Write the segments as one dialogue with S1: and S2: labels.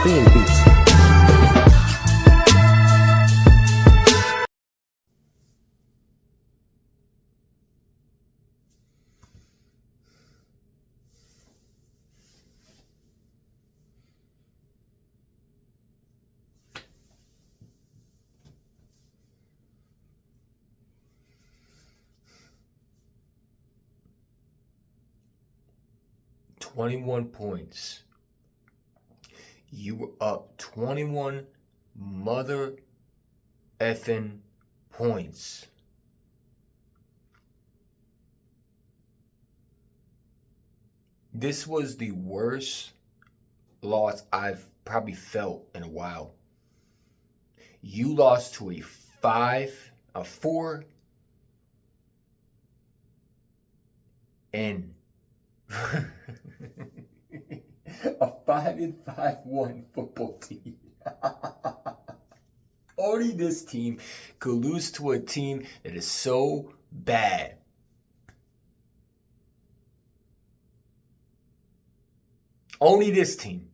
S1: Fiend Beats.
S2: $21. You were up 21 mother effing points. This was the worst loss I've probably felt in a while. You lost to a 4, and a 5-5-1 football team. Only this team could lose to a team that is so bad. Only this team.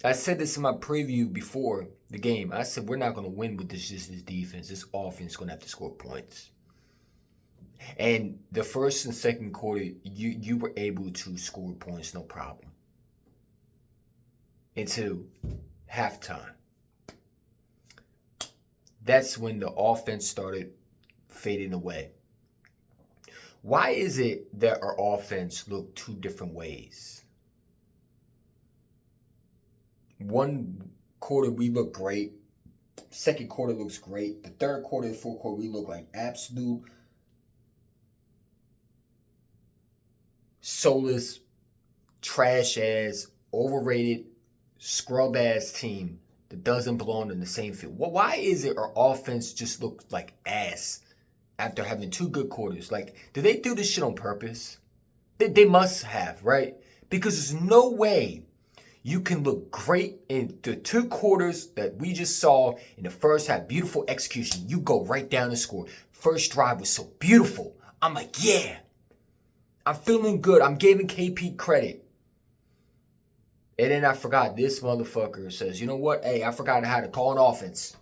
S2: I said this in my preview before the game. I said we're not going to win with this defense. This offense is going to have to score points. And the first and second quarter, you were able to score points, no problem. Until halftime. That's when the offense started fading away. Why is it that our offense looked two different ways? One quarter we look great. Second quarter looks great. The third quarter and fourth quarter we look like absolute soulless, trash ass, overrated, scrub ass team that doesn't belong in the same field. Well, why is it our offense just looked like ass after having two good quarters? Like, do they do this shit on purpose? They must have, right? Because there's no way you can look great in the two quarters that we just saw in the first half. Beautiful execution. You go right down and score. First drive was so beautiful. I'm like, yeah. I'm feeling good. I'm giving KP credit. And then I forgot this motherfucker says, you know what? Hey, I forgot how to call an offense.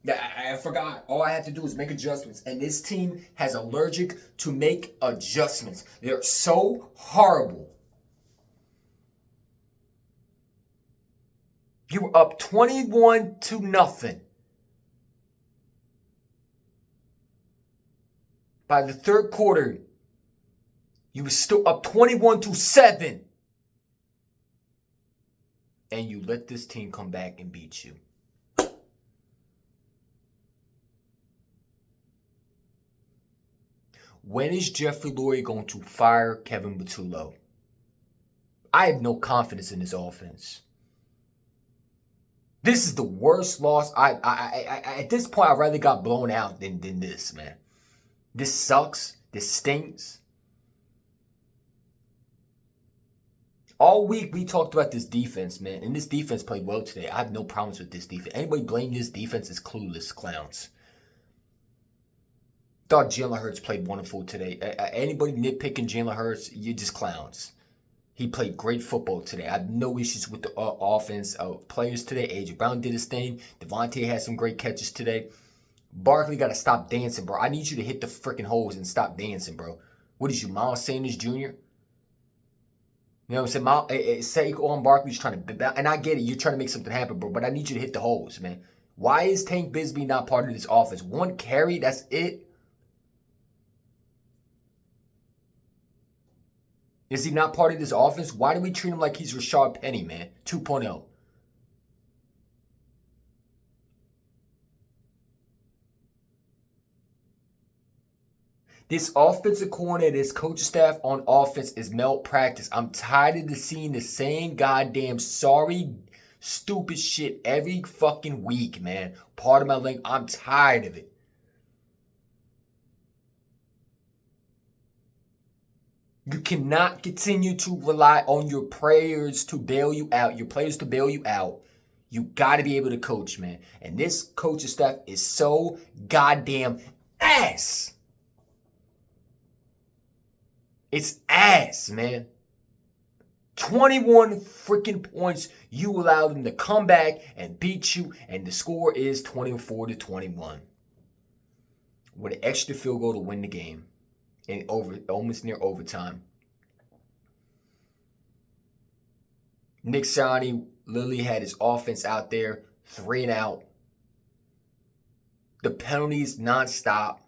S2: I forgot. All I have to do is make adjustments. And this team has allergic to make adjustments. They're so horrible. You were up 21-0. By the third quarter, you were still up 21-7. And you let this team come back and beat you. When is Jeffrey Laurie going to fire Kevin Batullo? I have no confidence in this offense. This is the worst loss. At this point, I'd rather got blown out than this, man. This sucks. This stinks. All week, we talked about this defense, man. And this defense played well today. I have no problems with this defense. Anybody blame this defense is clueless clowns. Thought Jalen Hurts played wonderful today. Anybody nitpicking Jalen Hurts, you're just clowns. He played great football today. I have no issues with the offense players today. A.J. Brown did his thing. Devontae had some great catches today. Barkley got to stop dancing, bro. I need you to hit the freaking holes and stop dancing, bro. What is you, Miles Sanders Jr.? You know what I'm saying? Saquon Barkley's trying to, and I get it. You're trying to make something happen, bro. But I need you to hit the holes, man. Why is Tank Bigsby not part of this offense? One carry, that's it. Is he not part of this offense? Why do we treat him like he's Rashad Penny, man? 2.0. This offensive coordinator, this coach staff on offense is malpractice. I'm tired of seeing the same goddamn sorry, stupid shit every fucking week, man. Part of my link. I'm tired of it. You cannot continue to rely on your players to bail you out. Your players to bail you out. You got to be able to coach, man. And this coaching staff is so goddamn ass. It's ass, man. 21 freaking points. You allowed them to come back and beat you, and the score is 24-21. With an extra field goal to win the game. And almost near overtime. Nick Sirianni literally had his offense out there, 3 and out. The penalties nonstop.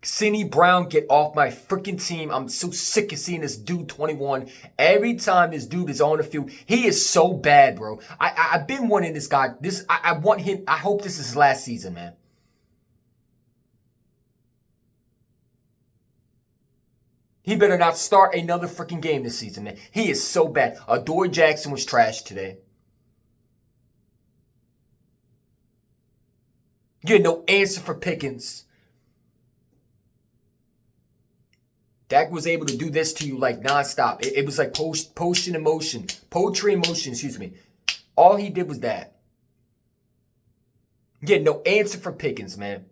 S2: Cindy Brown, get off my freaking team. I'm so sick of seeing this dude 21. Every time this dude is on the field, he is so bad, bro. I've been wanting this guy. I want him. I hope this is his last season, man. He better not start another freaking game this season, man. He is so bad. Adoree Jackson was trash today. You had no answer for Pickens. Dak was able to do this to you like nonstop. It was like poetry in motion, excuse me. All he did was that. You had no answer for Pickens, man.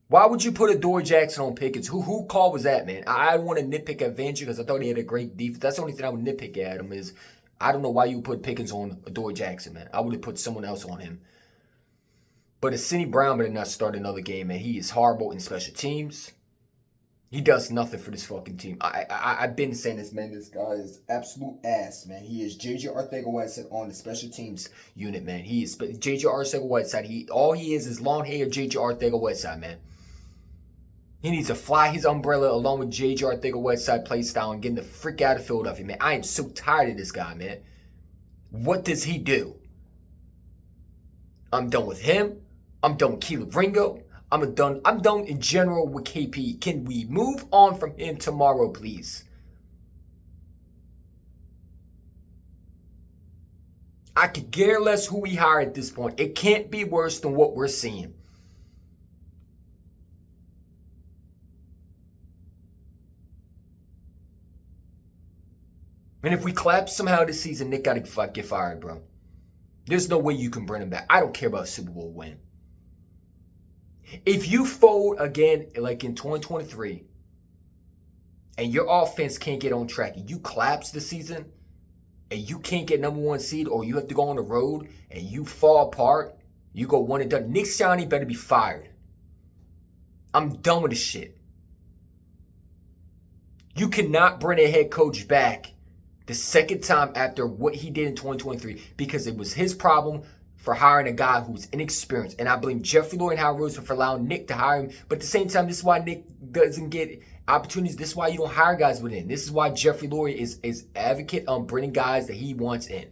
S2: Why would you put Adoree Jackson on Pickens? Who call was that, man? I don't want to nitpick at Vanjie because I thought he had a great defense. That's the only thing I would nitpick at him is I don't know why you would put Pickens on Adoree Jackson, man. I would have put someone else on him. But Cindy Brown better not start another game, man. He is horrible in special teams. He does nothing for this fucking team. I've been saying this, man. This guy is absolute ass, man. He is J.J. Arcega-Whiteside on the special teams unit, man. He is J.J. Arcega-Whiteside. All he is long hair J.J. Arcega-Whiteside, man. He needs to fly his umbrella along with J.J. Arcega-Whiteside play style and getting the freak out of Philadelphia, man. I am so tired of this guy, man. What does he do? I'm done with him. I'm done with Keelan Ringo. I'm done in general with KP. Can we move on from him tomorrow, please? I could care less who we hire at this point. It can't be worse than what we're seeing. And if we collapse somehow this season, Nick got to get fired, bro. There's no way you can bring him back. I don't care about a Super Bowl win. If you fold again, like in 2023, and your offense can't get on track, and you collapse the season, and you can't get #1 seed, or you have to go on the road, and you fall apart, you go 1 and done, Nick Sirianni better be fired. I'm done with this shit. You cannot bring a head coach back the second time after what he did in 2023 because it was his problem for hiring a guy who's inexperienced. And I blame Jeffrey Lurie and Howard Roseman for allowing Nick to hire him. But at the same time, this is why Nick doesn't get opportunities. This is why you don't hire guys within. This is why Jeffrey Lurie is advocate on bringing guys that he wants in.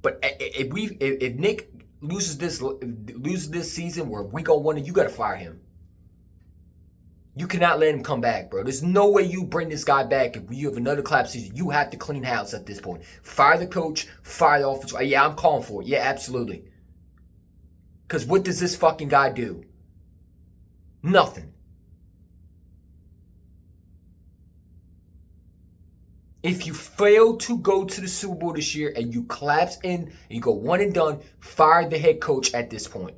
S2: But if Nick loses this season where we go 1 and you got to fire him. You cannot let him come back, bro. There's no way you bring this guy back if you have another collapse season. You have to clean house at this point. Fire the coach, fire the offense. Yeah, I'm calling for it. Yeah, absolutely. Because what does this fucking guy do? Nothing. If you fail to go to the Super Bowl this year and you collapse in and you go 1 and done, fire the head coach at this point.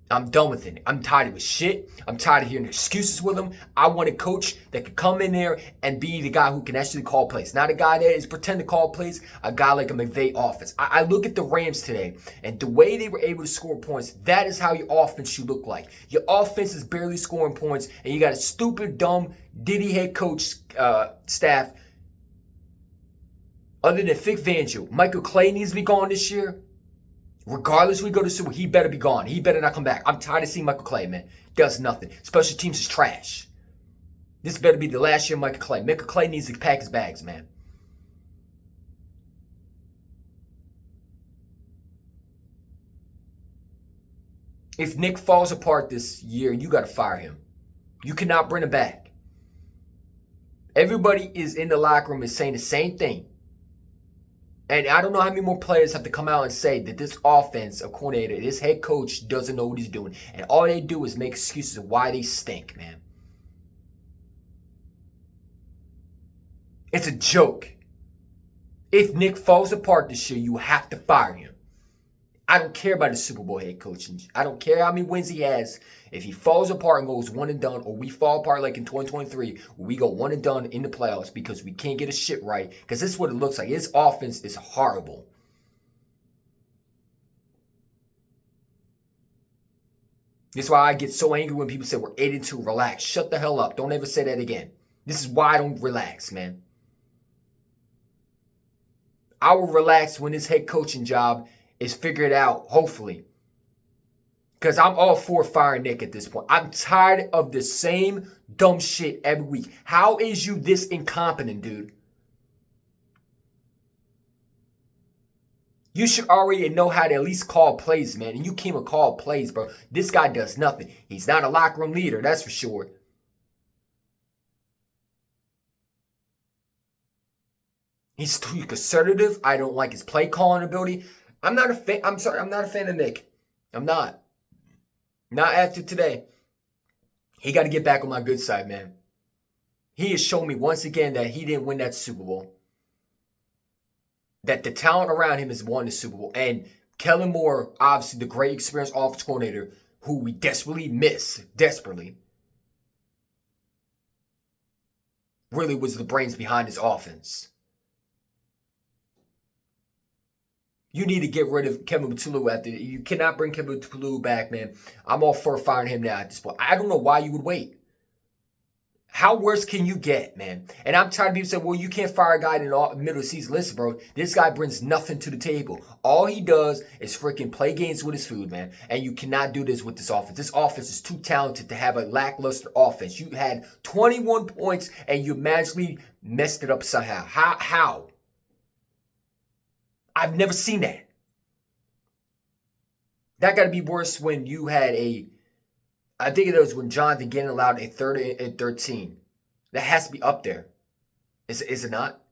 S2: I'm done with it. I'm tired of his shit. I'm tired of hearing excuses with him. I want a coach that could come in there and be the guy who can actually call plays. Not a guy that is pretend to call plays, a guy like a McVay offense. I look at the Rams today, and the way they were able to score points, that is how your offense should look like. Your offense is barely scoring points, and you got a stupid, dumb, diddy head coach staff. Other than Vic Fangio, Michael Clay needs to be gone this year. Regardless, we go to Super Bowl, he better be gone. He better not come back. I'm tired of seeing Michael Clay, man. Does nothing. Special teams is trash. This better be the last year of Michael Clay. Michael Clay needs to pack his bags, man. If Nick falls apart this year, you got to fire him. You cannot bring him back. Everybody is in the locker room is saying the same thing. And I don't know how many more players have to come out and say that this offense coordinator, this head coach doesn't know what he's doing. And all they do is make excuses of why they stink, man. It's a joke. If Nick falls apart this year, you have to fire him. I don't care about the Super Bowl head coaching. I don't care how many wins he has. If he falls apart and goes one and done, or we fall apart like in 2023, where we go one and done in the playoffs because we can't get a shit right, because this is what it looks like. His offense is horrible. This is why I get so angry when people say we're 8-2. Relax. Shut the hell up. Don't ever say that again. This is why I don't relax, man. I will relax when this head coaching job is figured out, hopefully. Because I'm all for firing Nick at this point. I'm tired of the same dumb shit every week. How is you this incompetent, dude? You should already know how to at least call plays, man. And you can't even call plays, bro. This guy does nothing. He's not a locker room leader, that's for sure. He's too conservative. I don't like his play calling ability. I'm not a fan. I'm sorry. I'm not a fan of Nick. I'm not. Not after today. He got to get back on my good side, man. He has shown me once again that he didn't win that Super Bowl. That the talent around him has won the Super Bowl. And Kellen Moore, obviously the great experienced offense coordinator, who we desperately miss, really was the brains behind his offense. You need to get rid of Kevin Patulu after. You cannot bring Kevin Patulu back, man. I'm all for firing him now at this point. I don't know why you would wait. How worse can you get, man? And I'm tired of people saying, well, you can't fire a guy in the middle of the season. Listen, bro, this guy brings nothing to the table. All he does is freaking play games with his food, man. And you cannot do this with this offense. This offense is too talented to have a lackluster offense. You had 21 points and you magically messed it up somehow. How? I've never seen that. That got to be worse when you had I think it was when Jonathan Gannon allowed a 3rd and 13. That has to be up there. Is it not?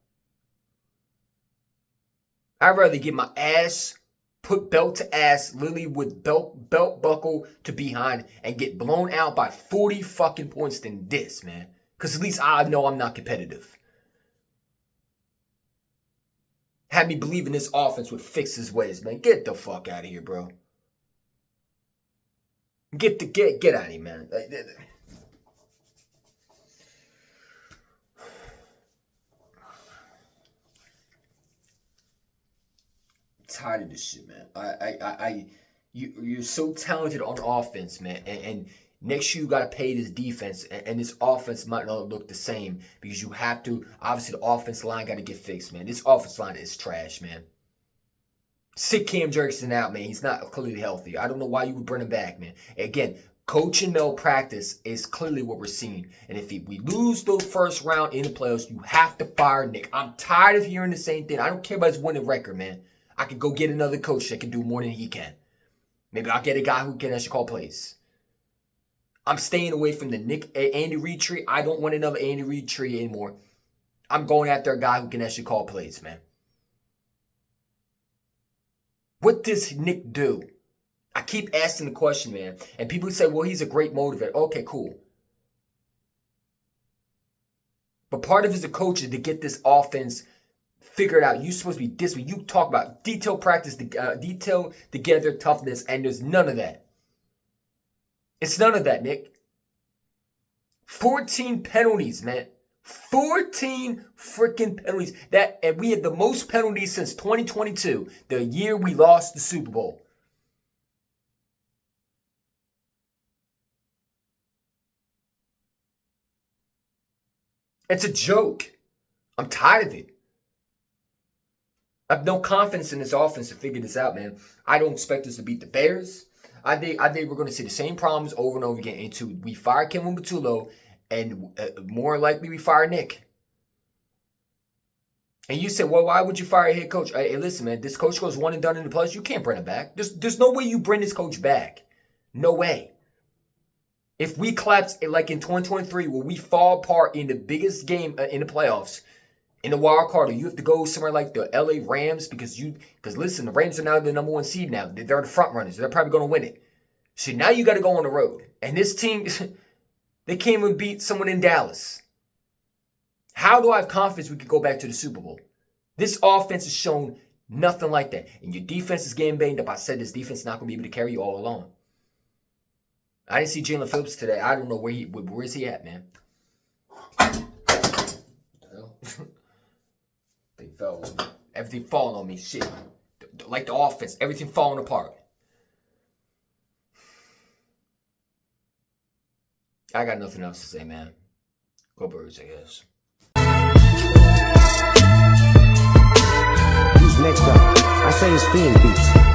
S2: I'd rather get my ass put belt to ass, literally with belt buckle to behind, and get blown out by 40 fucking points than this, man. Because at least I know I'm not competitive. Had me believing this offense would fix his ways, man. Get the fuck out of here, bro. Get out of here, man. I'm tired of this shit, man. You're so talented on offense, man, and next year you got to pay this defense, and this offense might not look the same because you have to. Obviously, the offense line got to get fixed, man. This offense line is trash, man. Sit Cam Jurgensen out, man. He's not clearly healthy. I don't know why you would bring him back, man. Again, coaching malpractice is clearly what we're seeing. And if we lose the first round in the playoffs, you have to fire Nick. I'm tired of hearing the same thing. I don't care about his winning record, man. I could go get another coach that can do more than he can. Maybe I'll get a guy who can actually call plays. I'm staying away from the Andy Reid tree. I don't want another Andy Reid tree anymore. I'm going after a guy who can actually call plays, man. What does Nick do? I keep asking the question, man. And people say, well, he's a great motivator. Okay, cool. But part of his coach is to get this offense figured out. You're supposed to be this way. You talk about detailed practice, detailed together toughness, and there's none of that. It's none of that, Nick. 14 penalties, man. 14 freaking penalties. And we had the most penalties since 2022, the year we lost the Super Bowl. It's a joke. I'm tired of it. I have no confidence in this offense to figure this out, man. I don't expect us to beat the Bears. I think we're going to see the same problems over and over again until we fire Kevin Patulu, and more likely we fire Nick. And you say, well, why would you fire a head coach? Hey, listen, man, this coach goes one and done in the playoffs. You can't bring him back. There's no way you bring this coach back. No way. If we collapse like in 2023, where we fall apart in the biggest game in the playoffs, in the wild card, or you have to go somewhere like the LA Rams because listen, the Rams are now the number 1 seed now. They're the front runners. They're probably going to win it. So now you got to go on the road. And this team, they came and beat someone in Dallas. How do I have confidence we could go back to the Super Bowl? This offense has shown Nothing like that. And your defense is getting banged up. I said this defense is not going to be able to carry you all alone. I didn't see Jalen Phillips today. I don't know where is he at, man. What the hell? They fell on me. Everything falling on me. Shit. Like the offense. Everything falling apart. I got nothing else to say, man. Go Birds, I guess.
S1: Who's next up? I say it's Fiend Beats.